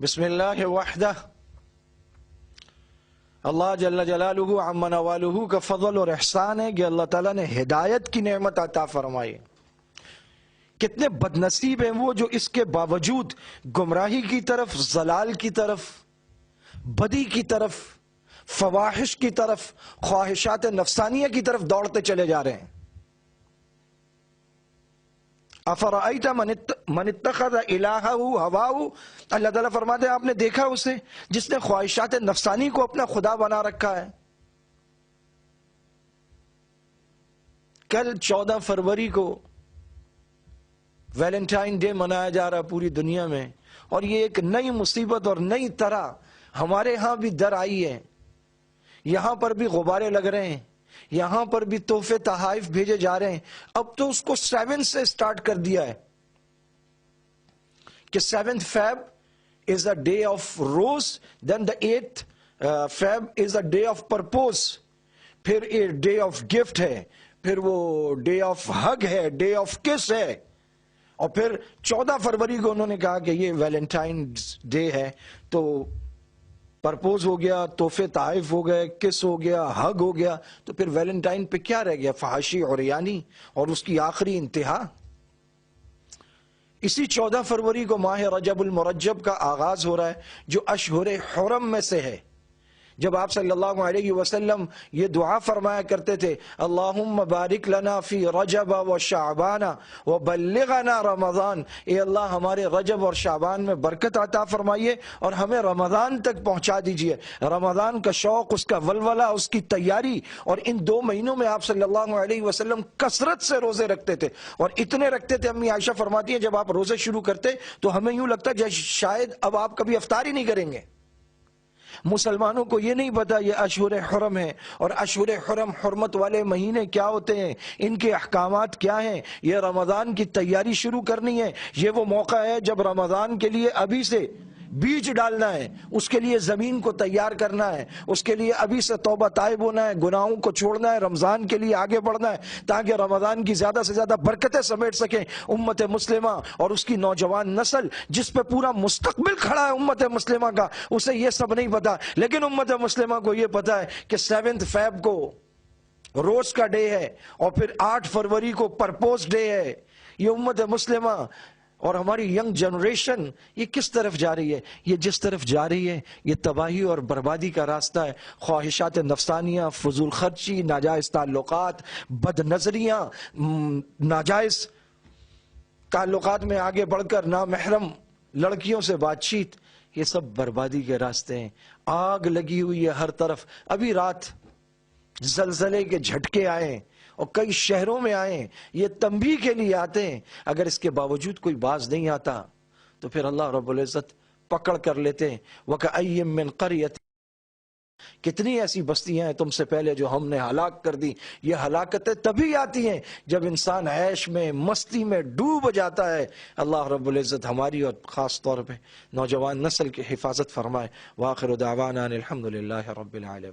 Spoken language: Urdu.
بسم اللہ وحدہ، اللہ جل جلالہ عم نوالہ کا فضل اور احسان ہے کہ اللہ تعالیٰ نے ہدایت کی نعمت عطا فرمائی۔ کتنے بد نصیب ہیں وہ جو اس کے باوجود گمراہی کی طرف، ضلال کی طرف، بدی کی طرف، فواحش کی طرف، خواہشات نفسانیہ کی طرف دوڑتے چلے جا رہے ہیں۔ افرأیت من اتخذ الہہ ہواہ، اللہ تعالیٰ فرماتے ہیں آپ نے دیکھا اسے جس نے خواہشات نفسانی کو اپنا خدا بنا رکھا ہے۔ کل 14 فروری کو ویلنٹائن ڈے منایا جا رہا پوری دنیا میں، اور یہ ایک نئی مصیبت اور نئی طرح ہمارے ہاں بھی در آئی ہے۔ یہاں پر بھی غبارے لگ رہے ہیں، یہاں پر بھی تحفے تحائف بھیجے جا رہے ہیں۔ اب تو اس کو 7 سے سٹارٹ کر دیا ہے کہ 7th Feb is a day of rose, then the 8th Feb is a day of purpose، پھر ایک ڈے آف گفٹ ہے، پھر وہ ڈے آف ہگ ہے، ڈے آف کس ہے، اور پھر 14 فروری کو انہوں نے کہا کہ یہ ویلنٹائن ڈے ہے، تو پرپوز ہو گیا، تحفے تحائف ہو گئے، کس ہو گیا، ہگ ہو گیا، تو پھر ویلنٹائن پہ کیا رہ گیا؟ فحاشی اور عریانی، اور اس کی آخری انتہا۔ اسی 14 فروری کو ماہ رجب المرجب کا آغاز ہو رہا ہے، جو اشہر حرم میں سے ہے۔ جب آپ صلی اللہ علیہ وسلم یہ دعا فرمایا کرتے تھے، اللہم بارک لنا فی رجب و شعبان و بلغنا رمضان، اے اللہ ہمارے رجب اور شعبان میں برکت عطا فرمائیے اور ہمیں رمضان تک پہنچا دیجئے۔ رمضان کا شوق، اس کا ولولہ، اس کی تیاری، اور ان 2 مہینوں میں آپ صلی اللہ علیہ وسلم کثرت سے روزے رکھتے تھے، اور اتنے رکھتے تھے، امی عائشہ فرماتی ہیں جب آپ روزے شروع کرتے تو ہمیں یوں لگتا جیسے شاید اب آپ کبھی افطار ہی نہیں کریں گے۔ مسلمانوں کو یہ نہیں پتا یہ اشہر حرم ہے، اور اشہر حرم، حرمت والے مہینے کیا ہوتے ہیں، ان کے احکامات کیا ہیں۔ یہ رمضان کی تیاری شروع کرنی ہے، یہ وہ موقع ہے جب رمضان کے لیے ابھی سے بیج ڈالنا ہے، اس کے لیے زمین کو تیار کرنا ہے، اس کے لیے ابھی سے توبہ طائب ہونا ہے، گناہوں کو چھوڑنا ہے، رمضان کے لیے آگے بڑھنا ہے، تاکہ رمضان کی زیادہ سے زیادہ برکتیں سمیٹ سکیں امت مسلمہ اور اس کی نوجوان نسل، جس پہ پورا مستقبل کھڑا ہے امت مسلمہ کا۔ اسے یہ سب نہیں پتا، لیکن امت مسلمہ کو یہ پتا ہے کہ 7th Feb کو روز کا ڈے ہے، اور پھر 8 فروری کو پرپوز ڈے ہے۔ یہ امت مسلمہ اور ہماری ینگ جنریشن یہ کس طرف جا رہی ہے؟ یہ جس طرف جا رہی ہے یہ تباہی اور بربادی کا راستہ ہے۔ خواہشات نفسانیہ، فضول خرچی، ناجائز تعلقات، بد نظریاں، ناجائز تعلقات میں آگے بڑھ کر نامحرم لڑکیوں سے بات چیت، یہ سب بربادی کے راستے ہیں۔ آگ لگی ہوئی ہے ہر طرف۔ ابھی رات زلزلے کے جھٹکے آئے اور کئی شہروں میں آئے، یہ تنبیہ کے لیے آتے ہیں۔ اگر اس کے باوجود کوئی باز نہیں آتا تو پھر اللہ رب العزت پکڑ کر لیتے ہیں۔ وَكَأَيٍّ مِّن قَرْيَةٍ، کتنی ایسی بستیاں ہیں تم سے پہلے جو ہم نے ہلاک کر دی۔ یہ ہلاکتیں تبھی آتی ہیں جب انسان عیش میں، مستی میں ڈوب جاتا ہے۔ اللہ رب العزت ہماری اور خاص طور پہ نوجوان نسل کی حفاظت فرمائے۔ وآخر دعوانا الحمدللہ رب العالمین۔